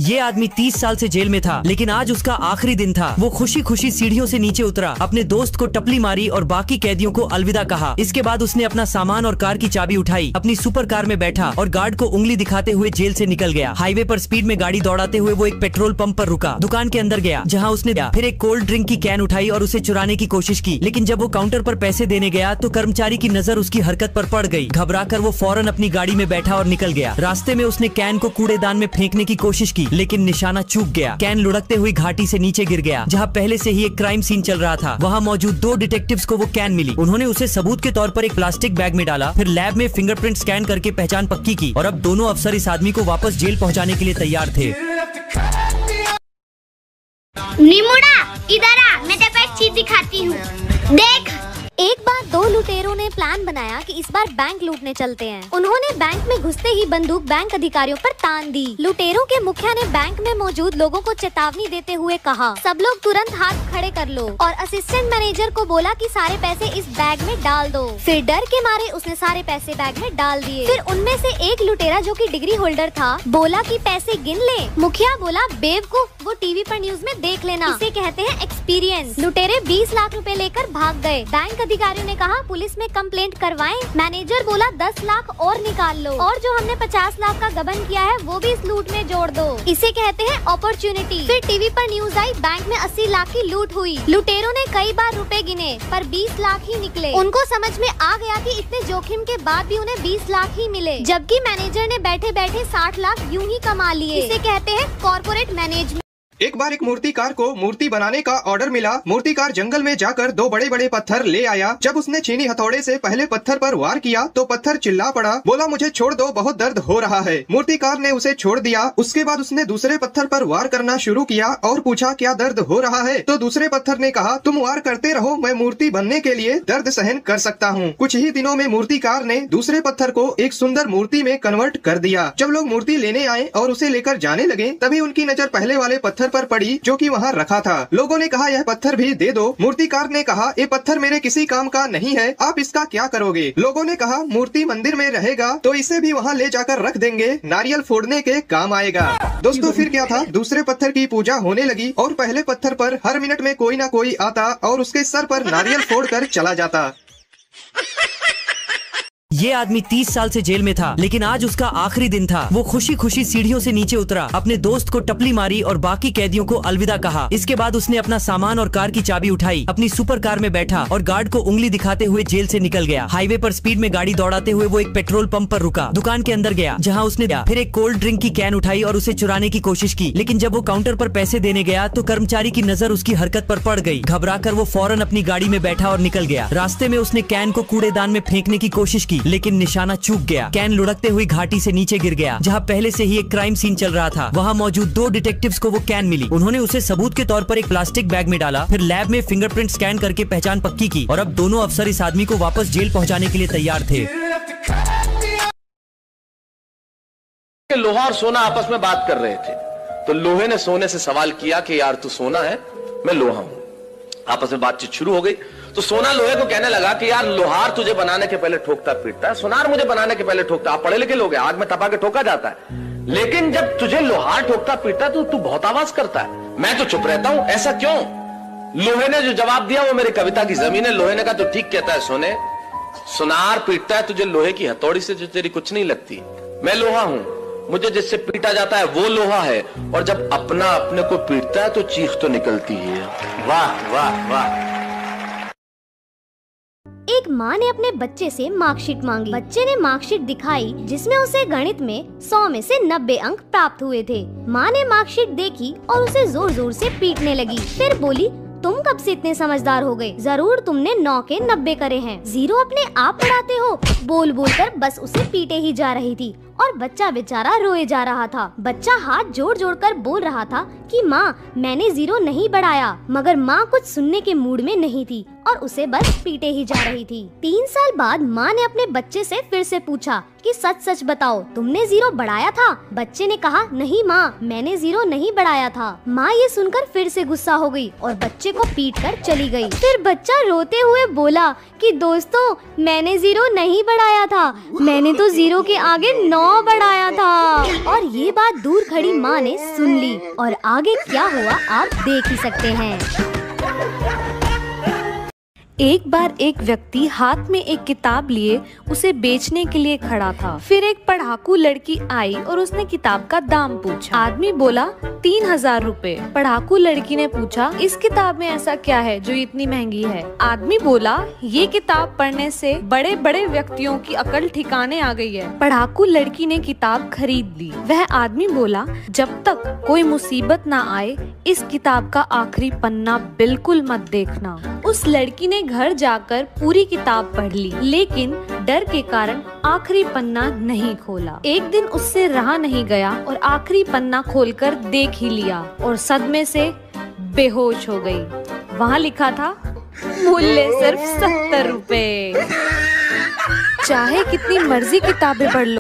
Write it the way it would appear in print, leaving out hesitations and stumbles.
ये आदमी 30 साल से जेल में था, लेकिन आज उसका आखिरी दिन था। वो खुशी खुशी सीढ़ियों से नीचे उतरा, अपने दोस्त को टपली मारी और बाकी कैदियों को अलविदा कहा। इसके बाद उसने अपना सामान और कार की चाबी उठाई, अपनी सुपर कार में बैठा और गार्ड को उंगली दिखाते हुए जेल से निकल गया। हाईवे पर स्पीड में गाड़ी दौड़ाते हुए वो एक पेट्रोल पंप पर रुका, दुकान के अंदर गया जहाँ उसने फिर एक कोल्ड ड्रिंक की कैन उठाई और उसे चुराने की कोशिश की। लेकिन जब वो काउंटर पर पैसे देने गया तो कर्मचारी की नजर उसकी हरकत पर पड़ गई। घबराकर वो फौरन अपनी गाड़ी में बैठा और निकल गया। रास्ते में उसने कैन को कूड़ेदान में फेंकने की कोशिश की, लेकिन निशाना चूक गया। कैन लुढ़कते हुई घाटी से नीचे गिर गया, जहाँ पहले से ही एक क्राइम सीन चल रहा था। वहाँ मौजूद 2 डिटेक्टिव्स को वो कैन मिली। उन्होंने उसे सबूत के तौर पर एक प्लास्टिक बैग में डाला, फिर लैब में फिंगरप्रिंट स्कैन करके पहचान पक्की की और अब दोनों अफसर इस आदमी को वापस जेल पहुँचाने के लिए तैयार थे। निमुड़ा, इधर आ, मैं तेरे को एक चीज दिखाती हूँ। देख। एक बार 2 लुटेरों ने प्लान बनाया कि इस बार बैंक लूटने चलते हैं। उन्होंने बैंक में घुसते ही बंदूक बैंक अधिकारियों पर तान दी। लुटेरों के मुखिया ने बैंक में मौजूद लोगों को चेतावनी देते हुए कहा, सब लोग तुरंत हाथ खड़े कर लो, और असिस्टेंट मैनेजर को बोला कि सारे पैसे इस बैग में डाल दो। फिर डर के मारे उसने सारे पैसे बैग में डाल दिए। फिर उनमें से एक लुटेरा जो कि डिग्री होल्डर था बोला कि पैसे गिन ले। मुखिया बोला, बेवकूफ, वो टीवी पर न्यूज में देख लेना, इसे कहते हैं एक्सपीरियंस। लुटेरे 20 लाख रुपए लेकर भाग गए। बैंक अधिकारियों ने कहा, पुलिस में कंप्लेंट करवाएं। मैनेजर बोला, 10 लाख और निकाल लो, और जो हमने 50 लाख का गबन किया है वो भी इस लूट में जोड़ दो, इसे कहते हैं अपॉर्चुनिटी। फिर टीवी पर न्यूज आई, बैंक में 80 लाख की लूट हुई। लुटेरों ने कई बार रुपए गिने पर 20 लाख ही निकले। उनको समझ में आ गया कि इतने जोखिम के बाद भी उन्हें 20 लाख ही मिले, जबकि मैनेजर ने बैठे बैठे 60 लाख यूं ही कमा लिए। इसे कहते हैं कॉर्पोरेट मैनेजमेंट। एक बार एक मूर्तिकार को मूर्ति बनाने का ऑर्डर मिला। मूर्तिकार जंगल में जाकर 2 बड़े बड़े पत्थर ले आया। जब उसने चीनी हथौड़े से पहले पत्थर पर वार किया तो पत्थर चिल्ला पड़ा, बोला, मुझे छोड़ दो, बहुत दर्द हो रहा है। मूर्तिकार ने उसे छोड़ दिया। उसके बाद उसने दूसरे पत्थर पर वार करना शुरू किया और पूछा, क्या दर्द हो रहा है? तो दूसरे पत्थर ने कहा, तुम वार करते रहो, मैं मूर्ति बनने के लिए दर्द सहन कर सकता हूँ। कुछ ही दिनों में मूर्तिकार ने दूसरे पत्थर को एक सुंदर मूर्ति में कन्वर्ट कर दिया। जब लोग मूर्ति लेने आए और उसे लेकर जाने लगे, तभी उनकी नजर पहले वाले पत्थर पर पड़ी जो कि वहाँ रखा था। लोगों ने कहा, यह पत्थर भी दे दो। मूर्तिकार ने कहा, ये पत्थर मेरे किसी काम का नहीं है, आप इसका क्या करोगे? लोगों ने कहा, मूर्ति मंदिर में रहेगा तो इसे भी वहाँ ले जाकर रख देंगे, नारियल फोड़ने के काम आएगा। दोस्तों, फिर क्या था, दूसरे पत्थर की पूजा होने लगी और पहले पत्थर पर हर मिनट में कोई ना कोई आता और उसके सर पर नारियल फोड़कर चला जाता। ये आदमी 30 साल से जेल में था, लेकिन आज उसका आखिरी दिन था। वो खुशी खुशी सीढ़ियों से नीचे उतरा, अपने दोस्त को टपली मारी और बाकी कैदियों को अलविदा कहा। इसके बाद उसने अपना सामान और कार की चाबी उठाई, अपनी सुपर कार में बैठा और गार्ड को उंगली दिखाते हुए जेल से निकल गया। हाईवे पर स्पीड में गाड़ी दौड़ाते हुए वो एक पेट्रोल पंप पर रुका, दुकान के अंदर गया जहाँ उसने फिर एक कोल्ड ड्रिंक की कैन उठाई और उसे चुराने की कोशिश की। लेकिन जब वो काउंटर पर पैसे देने गया तो कर्मचारी की नजर उसकी हरकत पर पड़ गई। घबराकर वो फौरन अपनी गाड़ी में बैठा और निकल गया। रास्ते में उसने कैन को कूड़ेदान में फेंकने की कोशिश की, लेकिन निशाना चूक गया। कैन लुढ़कते हुई घाटी से नीचे गिर गया, जहाँ पहले से ही एक क्राइम सीन चल रहा था। वहाँ मौजूद 2 डिटेक्टिव्स को वो कैन मिली। उन्होंने उसे सबूत के तौर पर एक प्लास्टिक बैग में डाला, फिर लैब में फिंगरप्रिंट स्कैन करके पहचान पक्की की और अब दोनों अफसर इस आदमी को वापस जेल पहुँचाने के लिए तैयार थे। लोहा और सोना आपस में बात कर रहे थे, तो लोहे ने सोने से सवाल किया कि यार तू सोना है, मैं लोहा हूं। आपस में बातचीत शुरू हो गई तो सोना लोहे को कहने लगा कि यार लोहार तुझे बनाने के पहले ठोकता पीटता है, सोनार मुझे बनाने के पहले ठोकता। आप पढ़े लिखे लोग हैं, आग में तपा के ठोका जाता है, लेकिन जब तुझे लोहार ठोकता पीटता तो तू बहुत आवाज करता है, मैं तो चुप रहता हूं, ऐसा क्यों? लोहे ने जो जवाब दिया वो मेरी कविता की जमीन है। लोहे ने कहा, तो ठीक कहता है सोने, सोनार पीटता है तुझे लोहे की हथौड़ी से जो तेरी कुछ नहीं लगती, मैं लोहा हूं, मुझे जिससे पीटा जाता है वो लोहा है, और जब अपना अपने को पीटता है तो चीख तो निकलती है। वाह वाह वाह। एक माँ ने अपने बच्चे से मार्कशीट मांगी। बच्चे ने मार्कशीट दिखाई जिसमें उसे गणित में 100 में से 90 अंक प्राप्त हुए थे। माँ ने मार्कशीट देखी और उसे जोर जोर से पीटने लगी। फिर बोली, तुम कब से इतने समझदार हो गए? जरूर तुमने 9 के 90 करे हैं। 0 अपने आप पढ़ाते हो। बोल बोल कर बस उसे पीटे ही जा रही थी और बच्चा बेचारा रोए जा रहा था। बच्चा हाथ जोड़ जोड़ कर बोल रहा था कि माँ, मैंने 0 नहीं बढ़ाया, मगर माँ कुछ सुनने के मूड में नहीं थी और उसे बस पीटे ही जा रही थी। 3 साल बाद माँ ने अपने बच्चे से फिर से पूछा कि सच सच बताओ, तुमने 0 बढ़ाया था? बच्चे ने कहा, नहीं माँ, मैंने 0 नहीं बढ़ाया था। माँ ये सुनकर फिर से गुस्सा हो गई और बच्चे को पीट कर चली गई। फिर बच्चा रोते हुए बोला कि दोस्तों, मैंने 0 नहीं बढ़ाया था, मैंने तो 0 के आगे 9 बढ़ाया था। और ये बात दूर खड़ी माँ ने सुन ली और आगे क्या हुआ आप देख ही सकते हैं। एक बार एक व्यक्ति हाथ में एक किताब लिए उसे बेचने के लिए खड़ा था। फिर एक पढ़ाकू लड़की आई और उसने किताब का दाम पूछा। आदमी बोला 3000 रुपए। पढ़ाकू लड़की ने पूछा, इस किताब में ऐसा क्या है जो इतनी महंगी है? आदमी बोला, ये किताब पढ़ने से बड़े बड़े व्यक्तियों की अकल ठिकाने आ गई है। पढ़ाकू लड़की ने किताब खरीद ली। वह आदमी बोला, जब तक कोई मुसीबत ना आए इस किताब का आखिरी पन्ना बिल्कुल मत देखना। उस लड़की ने घर जाकर पूरी किताब पढ़ ली, लेकिन डर के कारण आखिरी पन्ना नहीं खोला। एक दिन उससे रहा नहीं गया और आखिरी पन्ना खोलकर देख ही लिया और सदमे से बेहोश हो गई। वहाँ लिखा था, मूल्य सिर्फ 70 रुपए। चाहे कितनी मर्जी किताबें पढ़ लो,